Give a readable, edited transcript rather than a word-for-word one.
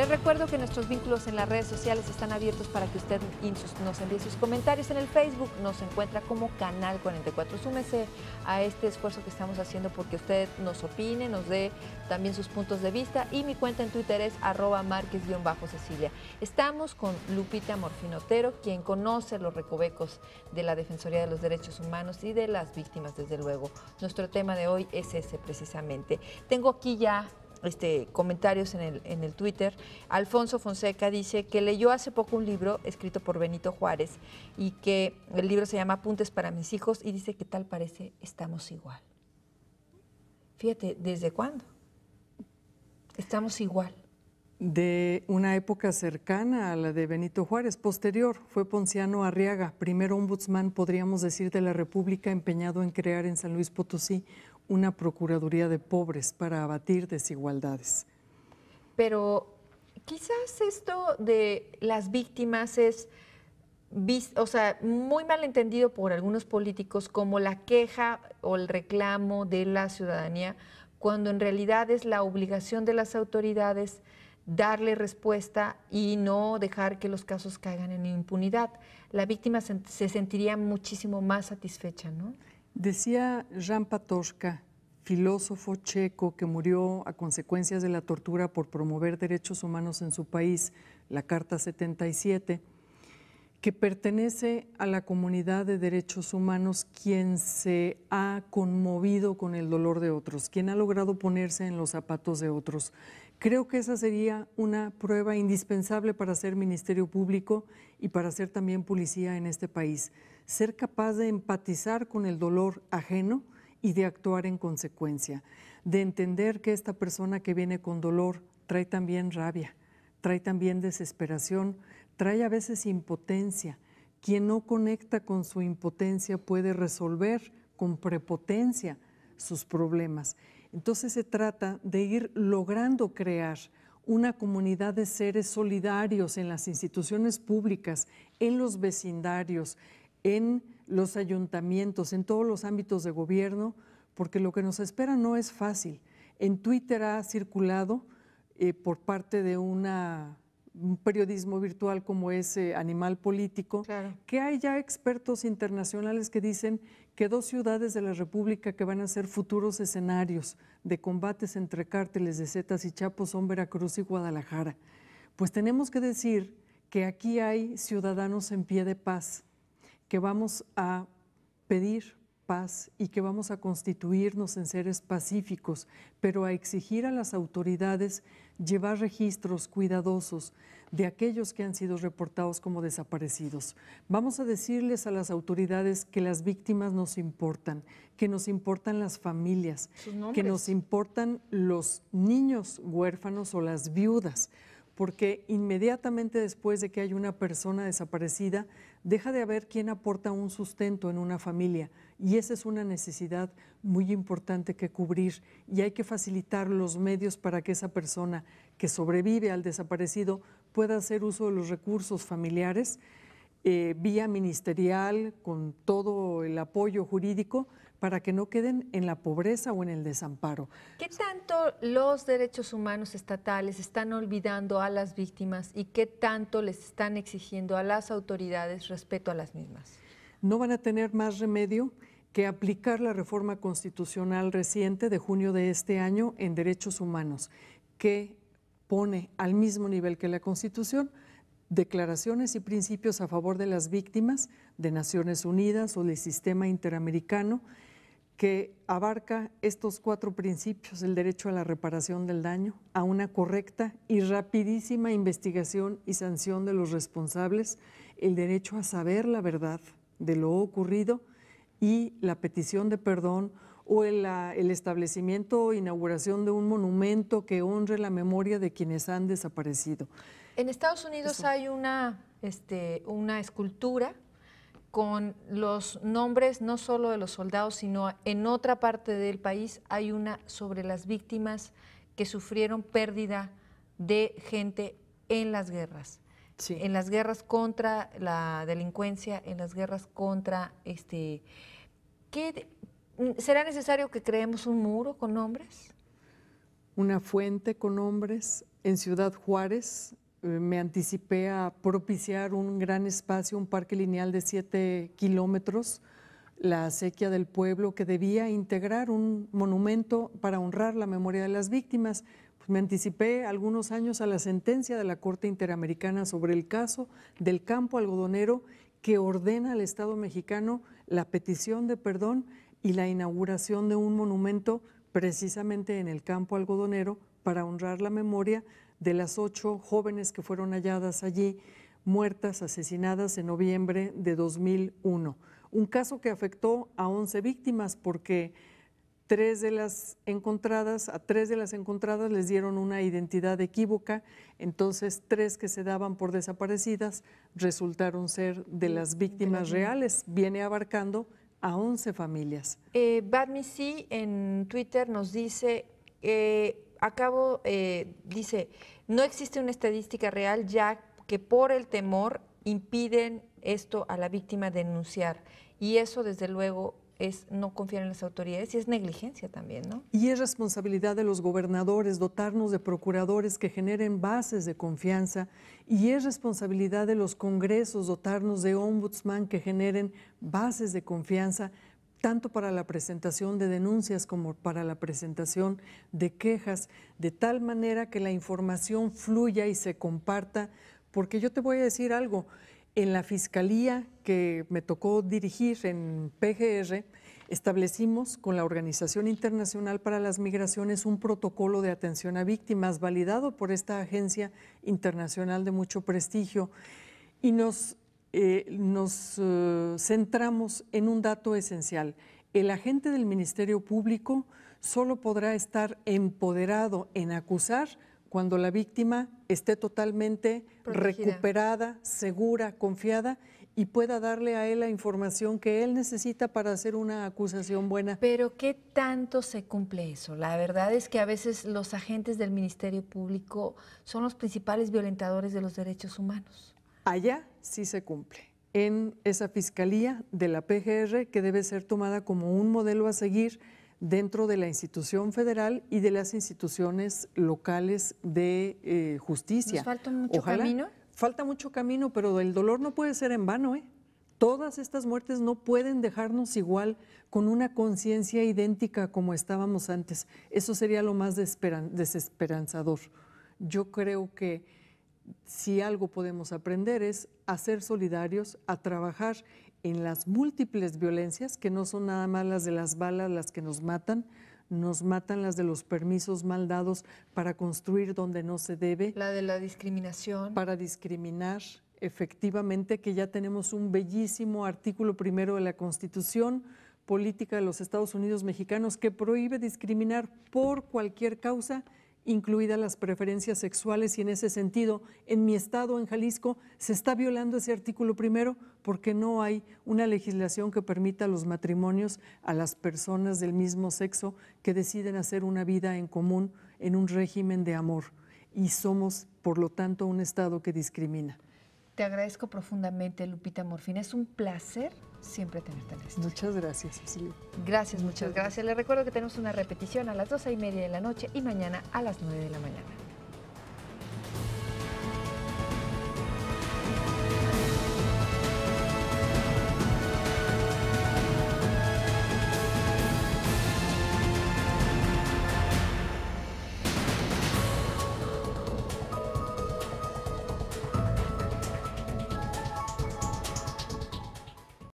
Les recuerdo que nuestros vínculos en las redes sociales están abiertos para que usted nos envíe sus comentarios. En el Facebook nos encuentra como Canal 44. Súmese a este esfuerzo que estamos haciendo porque usted nos opine, nos dé también sus puntos de vista. Y mi cuenta en Twitter es @Márquez_Cecilia. Estamos con Lupita Morfín Otero, quien conoce los recovecos de la Defensoría de los Derechos Humanos y de las víctimas, desde luego. Nuestro tema de hoy es ese precisamente. Tengo aquí ya comentarios en el Twitter. Alfonso Fonseca dice que leyó hace poco un libro escrito por Benito Juárez y que el libro se llama Apuntes para mis hijos y dice que tal parece estamos igual. Fíjate, ¿desde cuándo? Estamos igual. De una época cercana a la de Benito Juárez, posterior fue Ponciano Arriaga, primer ombudsman, podríamos decir, de la República, empeñado en crear en San Luis Potosí una Procuraduría de Pobres para abatir desigualdades. Pero quizás esto de las víctimas es, muy mal entendido por algunos políticos como la queja o el reclamo de la ciudadanía, cuando en realidad es la obligación de las autoridades darle respuesta y no dejar que los casos caigan en impunidad. La víctima se sentiría muchísimo más satisfecha, ¿no? Decía Jan Patočka, filósofo checo que murió a consecuencias de la tortura por promover derechos humanos en su país, la Carta 77, que pertenece a la comunidad de derechos humanos quien se ha conmovido con el dolor de otros, quien ha logrado ponerse en los zapatos de otros. Creo que esa sería una prueba indispensable para ser Ministerio Público y para ser también policía en este país. Ser capaz de empatizar con el dolor ajeno y de actuar en consecuencia, de entender que esta persona que viene con dolor trae también rabia, trae también desesperación, trae a veces impotencia. Quien no conecta con su impotencia puede resolver con prepotencia sus problemas. Entonces se trata de ir logrando crear una comunidad de seres solidarios en las instituciones públicas, en los vecindarios, en los ayuntamientos, en todos los ámbitos de gobierno, porque lo que nos espera no es fácil. En Twitter ha circulado por parte de un periodismo virtual como es Animal Político, claro, que hay ya expertos internacionales que dicen que 2 ciudades de la República que van a ser futuros escenarios de combates entre cárteles de Zetas y Chapos son Veracruz y Guadalajara. Pues tenemos que decir que aquí hay ciudadanos en pie de paz, que vamos a pedir paz y que vamos a constituirnos en seres pacíficos, pero a exigir a las autoridades llevar registros cuidadosos de aquellos que han sido reportados como desaparecidos. Vamos a decirles a las autoridades que las víctimas nos importan, que nos importan las familias, que nos importan los niños huérfanos o las viudas, porque inmediatamente después de que hay una persona desaparecida, deja de haber quien aporta un sustento en una familia y esa es una necesidad muy importante que cubrir y hay que facilitar los medios para que esa persona que sobrevive al desaparecido pueda hacer uso de los recursos familiares vía ministerial, con todo el apoyo jurídico, para que no queden en la pobreza o en el desamparo. ¿Qué tanto los derechos humanos estatales están olvidando a las víctimas y qué tanto les están exigiendo a las autoridades respeto a las mismas? No van a tener más remedio que aplicar la reforma constitucional reciente de junio de este año en derechos humanos, que pone al mismo nivel que la Constitución declaraciones y principios a favor de las víctimas de Naciones Unidas o del sistema interamericano, que abarca estos 4 principios: el derecho a la reparación del daño, a una correcta y rapidísima investigación y sanción de los responsables, el derecho a saber la verdad de lo ocurrido y la petición de perdón o el establecimiento o inauguración de un monumento que honre la memoria de quienes han desaparecido. En Estados Unidos hay una escultura con los nombres no solo de los soldados, sino en otra parte del país hay una sobre las víctimas que sufrieron pérdida de gente en las guerras. Sí. En las guerras contra la delincuencia, en las guerras contra ¿será necesario que creemos un muro con nombres? Una fuente con nombres, en Ciudad Juárez. Me anticipé a propiciar un gran espacio, un parque lineal de 7 kilómetros, la acequia del pueblo, que debía integrar un monumento para honrar la memoria de las víctimas. Pues me anticipé algunos años a la sentencia de la Corte Interamericana sobre el caso del campo algodonero, que ordena al Estado mexicano la petición de perdón y la inauguración de un monumento precisamente en el campo algodonero para honrar la memoria de las 8 jóvenes que fueron halladas allí, muertas, asesinadas en noviembre de 2001. Un caso que afectó a 11 víctimas porque a 3 de las encontradas les dieron una identidad equívoca, entonces 3 que se daban por desaparecidas resultaron ser de las víctimas reales. Viene abarcando a 11 familias. Badmisi en Twitter nos dice, dice, no existe una estadística real ya que por el temor impiden esto a la víctima denunciar, y eso desde luego es no confiar en las autoridades y es negligencia también, ¿no? Y es responsabilidad de los gobernadores dotarnos de procuradores que generen bases de confianza, y es responsabilidad de los congresos dotarnos de ombudsman que generen bases de confianza, tanto para la presentación de denuncias como para la presentación de quejas, de tal manera que la información fluya y se comparta, porque yo te voy a decir algo, en la fiscalía que me tocó dirigir en PGR, establecimos con la Organización Internacional para las Migraciones un protocolo de atención a víctimas validado por esta agencia internacional de mucho prestigio, y nos centramos en un dato esencial. El agente del Ministerio Público solo podrá estar empoderado en acusar cuando la víctima esté totalmente recuperada, segura, confiada, y pueda darle a él la información que él necesita para hacer una acusación buena. Pero ¿qué tanto se cumple eso? La verdad es que a veces los agentes del Ministerio Público son los principales violentadores de los derechos humanos. Allá sí se cumple, en esa fiscalía de la PGR, que debe ser tomada como un modelo a seguir dentro de la institución federal y de las instituciones locales de justicia. ¿Nos falta mucho camino? Falta mucho camino, pero el dolor no puede ser en vano, ¿eh? Todas estas muertes no pueden dejarnos igual, con una conciencia idéntica como estábamos antes. Eso sería lo más desesperanzador. Yo creo que si algo podemos aprender es a ser solidarios, a trabajar en las múltiples violencias, que no son nada más las de las balas las que nos matan las de los permisos mal dados para construir donde no se debe. La de la discriminación. Para discriminar, efectivamente, que ya tenemos un bellísimo artículo primero de la Constitución Política de los Estados Unidos Mexicanos que prohíbe discriminar por cualquier causa, incluidas las preferencias sexuales, y en ese sentido, en mi estado, en Jalisco, se está violando ese artículo primero porque no hay una legislación que permita los matrimonios a las personas del mismo sexo que deciden hacer una vida en común en un régimen de amor, y somos, por lo tanto, un estado que discrimina. Te agradezco profundamente, Lupita Morfín. Es un placer siempre tenerte en esto. Muchas gracias, Cecilia. Gracias, muchas gracias. Les recuerdo que tenemos una repetición a las 12:30 de la noche y mañana a las 9 de la mañana.